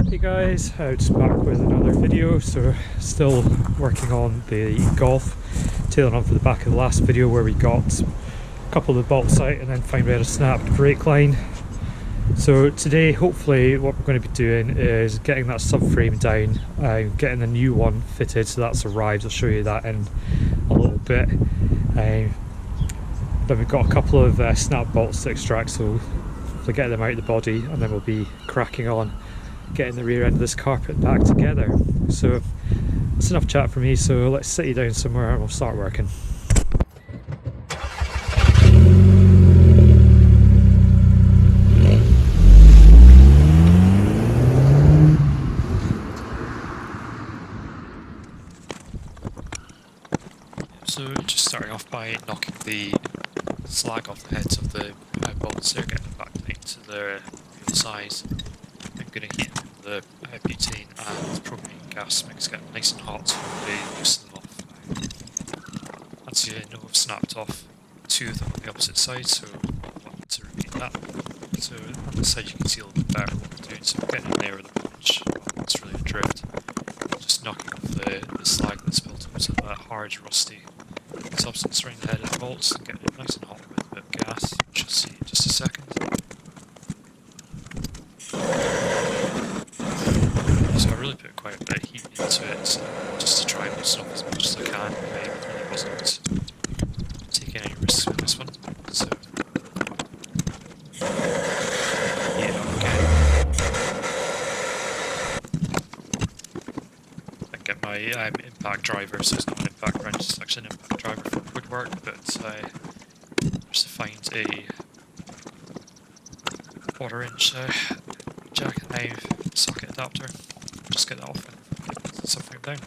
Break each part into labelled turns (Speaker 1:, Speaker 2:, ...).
Speaker 1: Hey guys, just back with another video. So still working on the Golf, tailing on for the back of the last video where we got a couple of the bolts out and then found we had a snapped brake line. So today hopefully what we're going to be doing is getting that subframe down, getting the new one fitted, so that's arrived. I'll show you that in a little bit. Then we've got a couple of snap bolts to extract, so we'll get them out of the body and then we'll be cracking on getting the rear end of this carpet back together. So that's enough chat for me, so let's sit you down somewhere and we'll start working. So just starting off by knocking the slag off the heads of the bolts there, getting them back down to their real size. I'm going to heat the butane and propane gas mix, get them nice and hot so they loosen them off. As you know, I've snapped off two of them on the opposite side, so I want to repeat that. So on this side you can see a little bit better what we're doing, so we're getting in there with a punch, it's really adrift. Just knocking off the slag that's built up to that hard, rusty substance around the head of the bolts and getting it nice and hot with a bit of gas, which you'll see in just a second. So I really put quite a bit of heat into it, just to try and loosen off as much as I can. I really wasn't taking any risks with this one, so yeah, okay. I get my impact driver, so it's not an impact wrench, it's actually an impact driver for woodwork, but I managed to find a 1/4" jacket knife socket adapter. Just get that off and get the subframe down.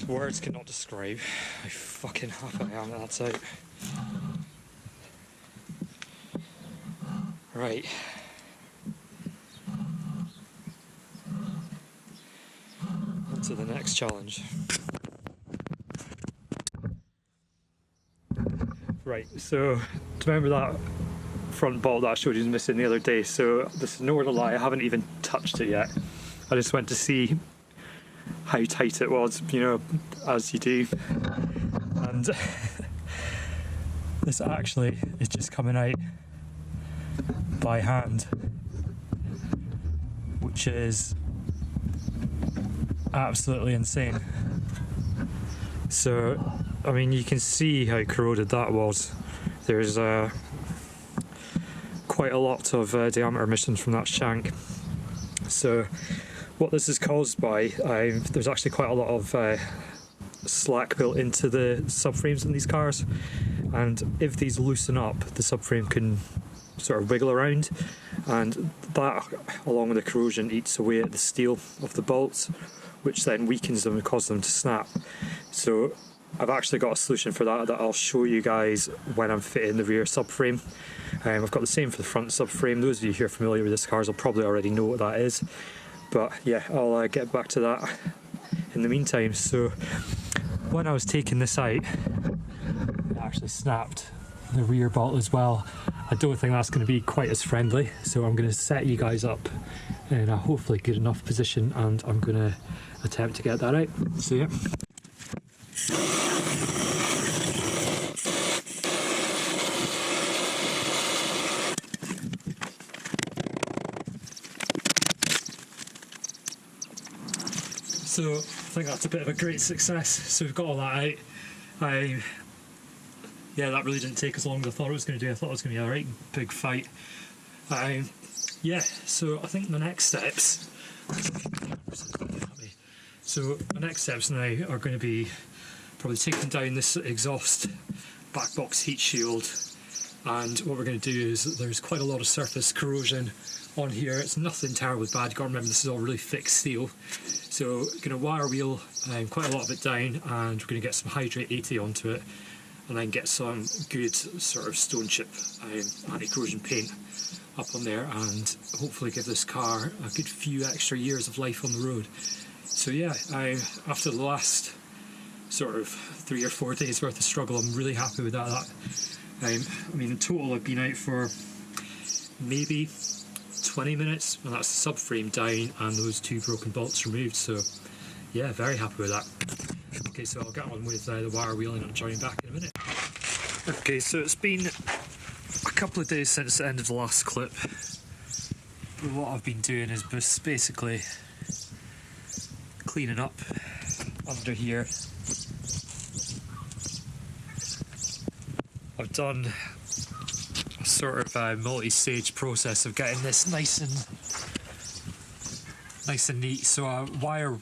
Speaker 1: Words cannot describe how fucking happy I am that that's out. Right. On to the next challenge. Right, so remember that front bolt that I showed you was missing the other day, so this is nowhere to lie, I haven't even touched it yet. I just went to see how tight it was, you know, as you do, and this actually is just coming out by hand, which is absolutely insane. So I mean, you can see how corroded that was. There's quite a lot of diameter emissions from that shank. So what this is caused by, there's actually quite a lot of slack built into the subframes in these cars, and if these loosen up, the subframe can sort of wiggle around, and that, along with the corrosion, eats away at the steel of the bolts, which then weakens them and causes them to snap. So I've actually got a solution for that I'll show you guys when I'm fitting the rear subframe. I've got the same for the front subframe. Those of you who are familiar with this cars will probably already know what that is. But yeah, I'll get back to that in the meantime. So when I was taking this out, it actually snapped the rear bolt as well. I don't think that's going to be quite as friendly, so I'm going to set you guys up in a hopefully good enough position and I'm going to attempt to get that out. So yeah. So I think that's a bit of a great success. So we've got all that out. Yeah, that really didn't take as long as I thought it was going to do. I thought it was going to be a right big fight. Yeah, so I think the next steps. So the next steps now are going to be probably taking down this exhaust back box heat shield, and what we're going to do is there's quite a lot of surface corrosion on here. It's nothing terribly bad. You've got to remember this is all really thick steel. So going to wire wheel quite a lot of it down, and we're going to get some Hydrate 80 onto it, and then get some good sort of stone chip anti-corrosion paint up on there, and hopefully give this car a good few extra years of life on the road. So yeah, after the last sort of 3 or 4 days worth of struggle, I'm really happy with that. I mean, in total I've been out for maybe 20 minutes, and that's the subframe down and those 2 broken bolts removed, so yeah, very happy with that. Okay, so I'll get on with the wire wheeling and join back in a minute. Okay, so it's been a couple of days since the end of the last clip, but what I've been doing is basically cleaning up under here. I've done a sort of multi-stage process of getting this nice and neat. So I wire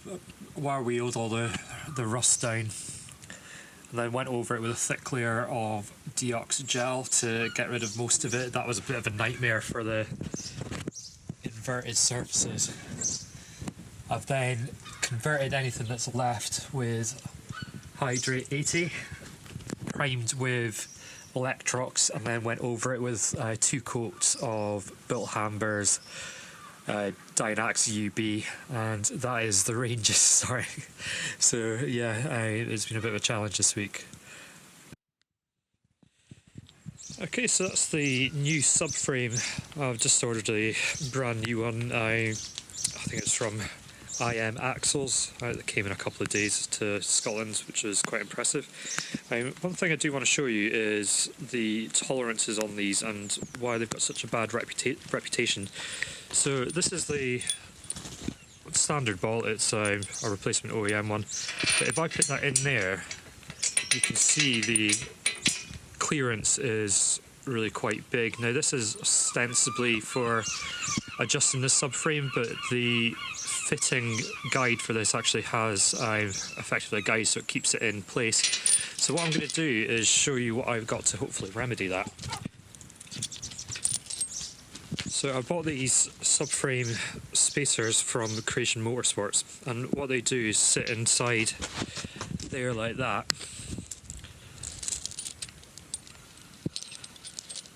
Speaker 1: wheeled all the rust down, and then went over it with a thick layer of deox gel to get rid of most of it. That was a bit of a nightmare for the inverted surfaces. I've then converted anything that's left with Hydrate 80, primed with Electrox, and then went over it with 2 coats of Built Hamber's Dynax UB, and that is the range is starting. So yeah, it's been a bit of a challenge this week. Okay, so that's the new subframe. I've just ordered a brand new one. I think it's from IM Axles. That came in a couple of days to Scotland, which is quite impressive. One thing I do want to show you is the tolerances on these and why they've got such a bad reputation. So this is the standard bolt. It's a replacement OEM one, but if I put that in there, you can see the clearance is really quite big. Now this is ostensibly for adjusting the subframe, but the fitting guide for this actually has effectively a guide, so it keeps it in place. So what I'm going to do is show you what I've got to hopefully remedy that. So I bought these subframe spacers from Creation Motorsports, and what they do is sit inside there like that.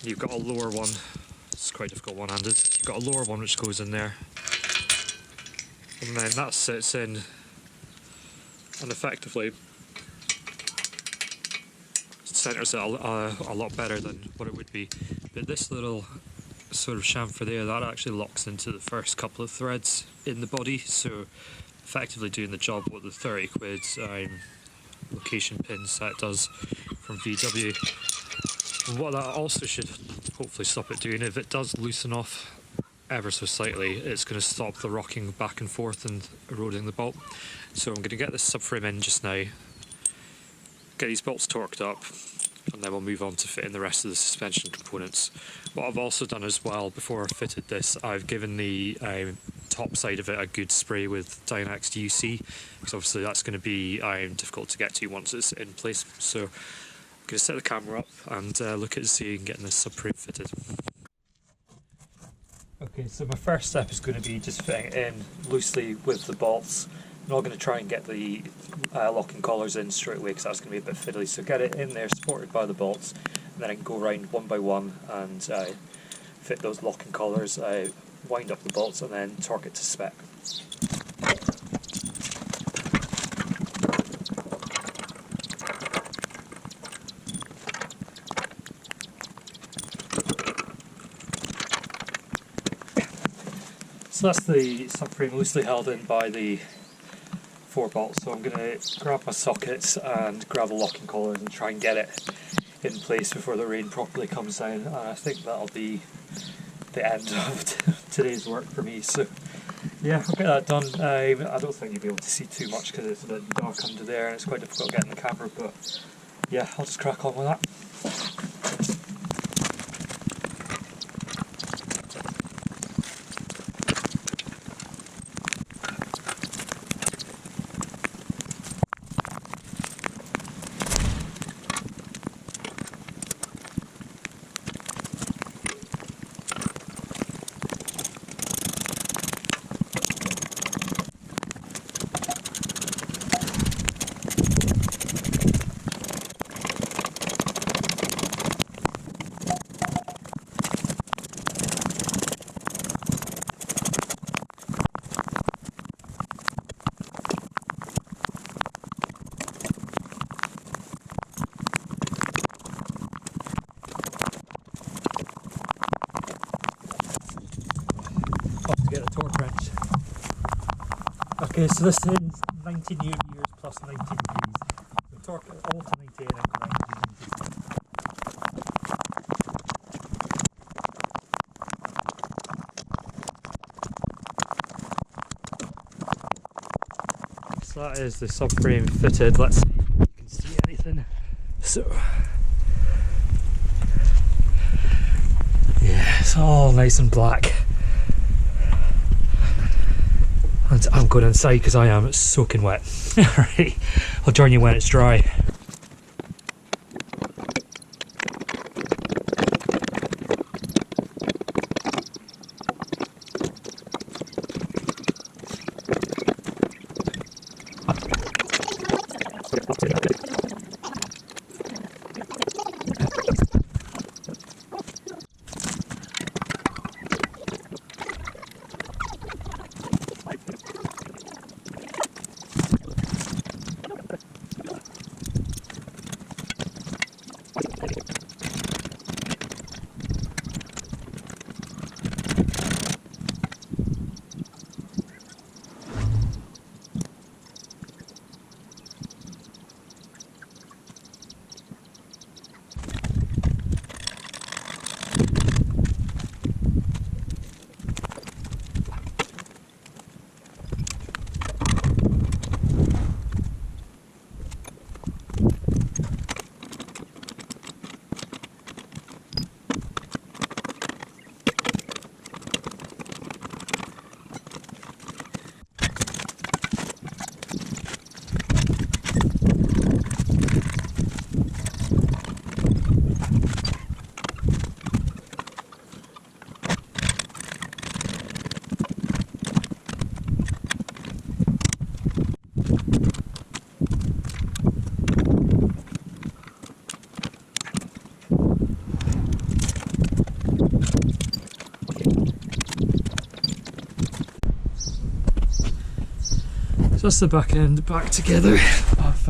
Speaker 1: You've got a lower one, it's quite difficult one-handed, you've got a lower one which goes in there, and then that sits in, and effectively centres it a lot better than what it would be. But this little sort of chamfer there, that actually locks into the first couple of threads in the body, so effectively doing the job what the 30 quid location pin set does from VW. And what that also should hopefully stop it doing, if it does loosen off ever so slightly, it's going to stop the rocking back and forth and eroding the bolt. So I'm going to get this subframe in just now, get these bolts torqued up, and then we'll move on to fitting the rest of the suspension components. What I've also done as well, before I fitted this, I've given the top side of it a good spray with Dynax UC, because obviously that's going to be difficult to get to once it's in place. So I'm going to set the camera up and look at seeing getting this subframe fitted. Okay, so my first step is going to be just fitting it in loosely with the bolts. I'm not going to try and get the locking collars in straight away because that's going to be a bit fiddly, so get it in there supported by the bolts, and then I can go around one by one and fit those locking collars, wind up the bolts, and then torque it to spec. So that's the subframe loosely held in by the 4 bolts, so I'm going to grab my sockets and grab the locking collars and try and get it in place before the rain properly comes down, and I think that'll be the end of today's work for me. So yeah, I'll get that done. I don't think you'll be able to see too much because it's a bit dark under there and it's quite difficult getting the camera, but yeah, I'll just crack on with that. Get the torque wrench. Okay, so this is 90 newton meters plus 90 degrees. The torque all to 98 and 90 degrees. So that is the subframe fitted. Let's see if you can see anything. So yeah, it's all nice and black. And I'm going inside because I am soaking wet. Alright, I'll join you when it's dry. Just the back end back together. I've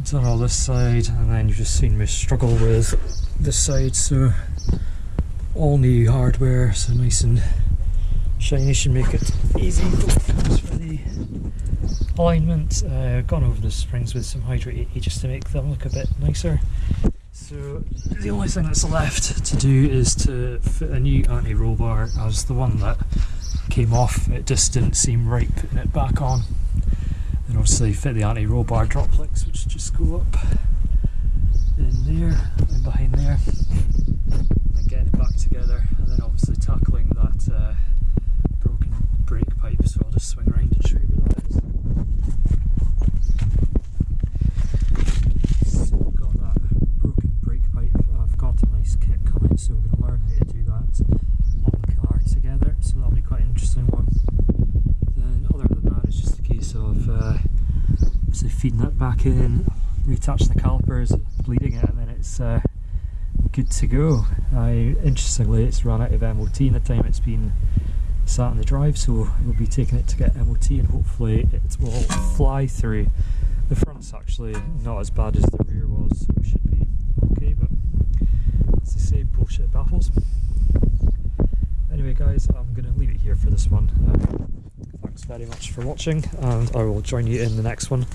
Speaker 1: done all this side and then you've just seen me struggle with this side, so all new hardware, so nice and shiny, should make it easy. For the alignment, gone over the springs with some Hydrate 80 just to make them look a bit nicer. So the only thing that's left to do is to fit a new anti-roll bar, as the one that came off, it just didn't seem right putting it back on. Then obviously fit the anti-roll bar droplets, which just go up in there and behind there, and then getting it back together, and then obviously tackling that broken brake pipe. So I'll just swing around and show you where that is. So we've got that broken brake pipe. I've got a nice kit coming, so we're going to learn how to do that on the car together, so that'll be quite an interesting one. Then other than that, it's just a case of feeding it back in, reattach the calipers, bleeding it, and then it's good to go. Interestingly, it's run out of MOT in the time it's been sat in the drive, so we'll be taking it to get MOT and hopefully it will fly through. The front's actually not as bad as the rear was, so it should be okay, but as they say, bullshit baffles. Anyway guys, I'm going to leave it here for this one. Thanks very much for watching, and I will join you in the next one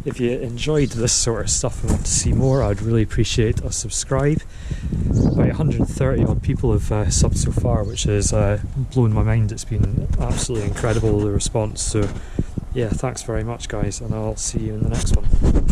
Speaker 1: If you enjoyed this sort of stuff and want to see more, I'd really appreciate a subscribe. About 130 odd people have subbed so far, which has blown my mind. It's been absolutely incredible, the response. So yeah, thanks very much guys, and I'll see you in the next one.